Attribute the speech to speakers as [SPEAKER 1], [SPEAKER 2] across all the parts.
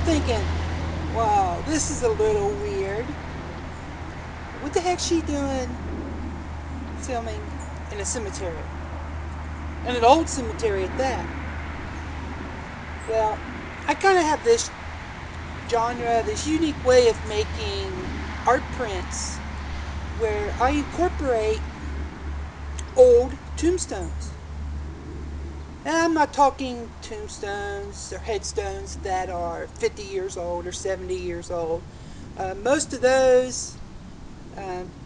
[SPEAKER 1] thinking, wow, this is a little weird. What the heck's she doing filming in a cemetery? And an old cemetery at that. Well, I kind of have this genre, this unique way of making art prints where I incorporate old tombstones. And I'm not talking tombstones or headstones that are 50 years old or 70 years old. Most of those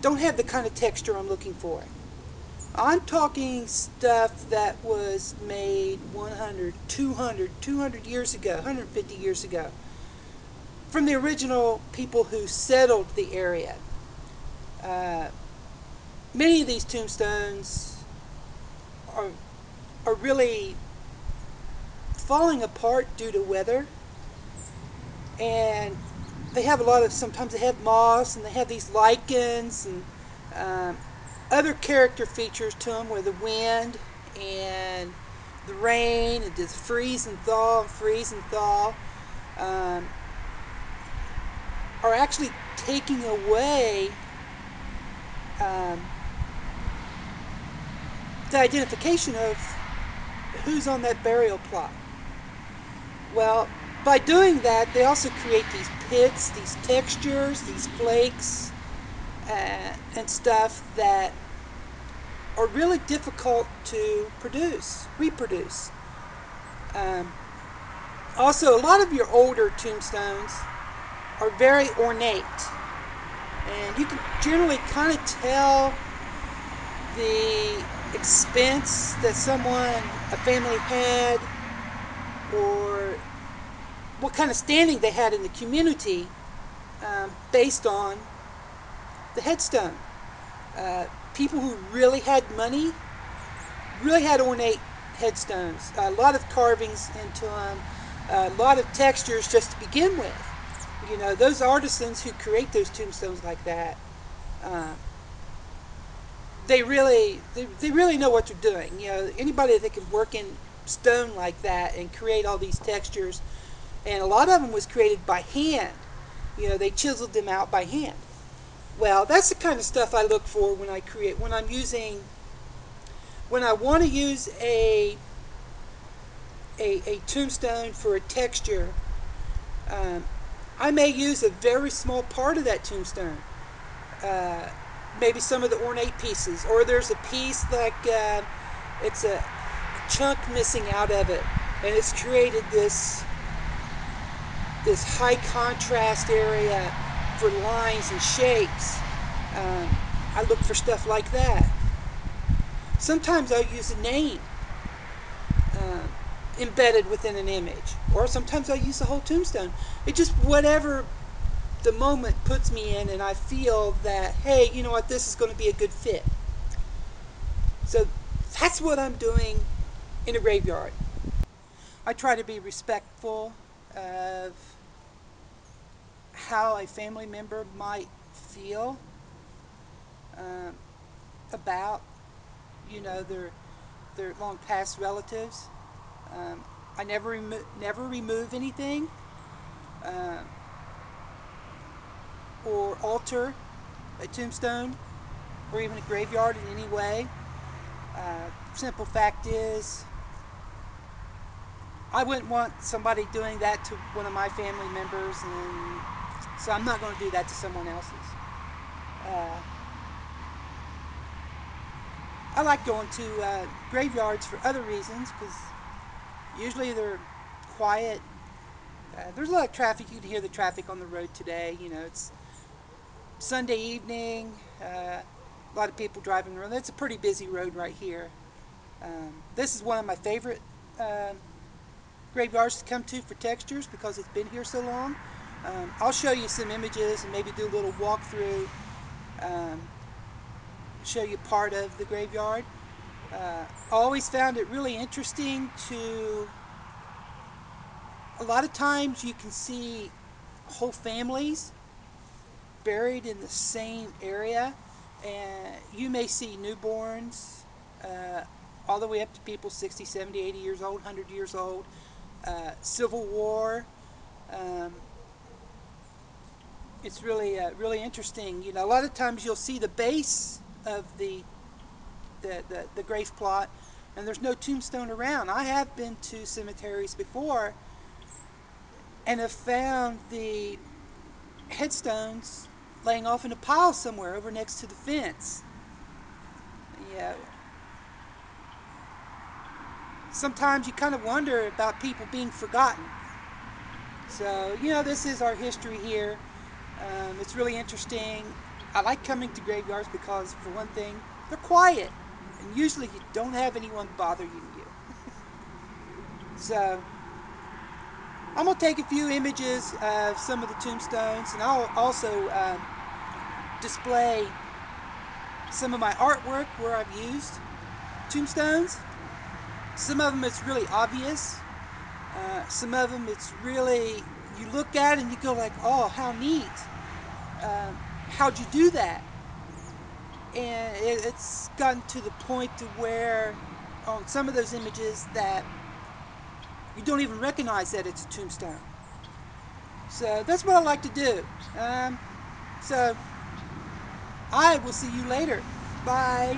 [SPEAKER 1] don't have the kind of texture I'm looking for. I'm talking stuff that was made 100, 200 years ago, 150 years ago, from the original people who settled the area. Uh, Many of these tombstones are, are really falling apart due to weather, and they have a lot of, sometimes they have moss and they have these lichens and um, other character features to them where the wind and the rain and just freeze and thaw and freeze and thaw um, are actually taking away um, the identification of who's on that burial plot. Well, by doing that, they also create these pits, these textures, these flakes, and stuff that are really difficult to reproduce. Um, Also, a lot of your older tombstones are very ornate, and you can generally kind of tell the expense that a family had, or what kind of standing they had in the community based on the headstone. People who really had money really had ornate headstones, a lot of carvings into them, a lot of textures just to begin with. You know, those artisans who create those tombstones like that, uh, they really know what they're doing. You know, anybody that can work in stone like that and create all these textures, and a lot of them was created by hand. You know, they chiseled them out by hand. Well, that's the kind of stuff I look for when I create, when I want to use a tombstone for a texture. Um, I may use a very small part of that tombstone, uh, maybe some of the ornate pieces, or there's a piece like it's a chunk missing out of it, and it's created this high contrast area for lines and shapes. Um, I look for stuff like that. Sometimes I'll use a name uh, embedded within an image, or sometimes I'll use the whole tombstone. It just whatever the moment puts me in, and I feel that, hey, you know what, this is going to be a good fit. So that's what I'm doing in a graveyard. I try to be respectful of how a family member might feel um, about, you know, their long past relatives. Um, I never remove anything uh, or alter a tombstone or even a graveyard in any way. Simple fact is, I wouldn't want somebody doing that to one of my family members, and so I'm not going to do that to someone else's. Uh, I like going to graveyards for other reasons because usually they're quiet. There's a lot of traffic. You can hear the traffic on the road today. You know, it's Sunday evening. A lot of people driving around. It's a pretty busy road right here. This is one of my favorite graveyards to come to for textures because it's been here so long. I'll show you some images and maybe do a little walkthrough, um, show you part of the graveyard. I always found it really interesting to, a lot of times you can see whole families buried in the same area, and you may see newborns uh, all the way up to people 60, 70, 80 years old, 100 years old, Civil War, Um, it's really really interesting. You know, a lot of times you'll see the base of the grave plot, and there's no tombstone around. I have been to cemeteries before and have found the headstones laying off in a pile somewhere over next to the fence. Yeah. Sometimes you kind of wonder about people being forgotten. So, you know, this is our history here. It's really interesting. I like coming to graveyards because, for one thing, they're quiet. And usually you don't have anyone bothering you. So, I'm going to take a few images of some of the tombstones, and I'll also display some of my artwork where I've used tombstones. Some of them it's really obvious. Some of them it's really, you look at it and you go like, oh, how neat. How'd you do that? And it's gotten to the point to where on some of those images that you don't even recognize that it's a tombstone. So that's what I like to do. So I will see you later. Bye.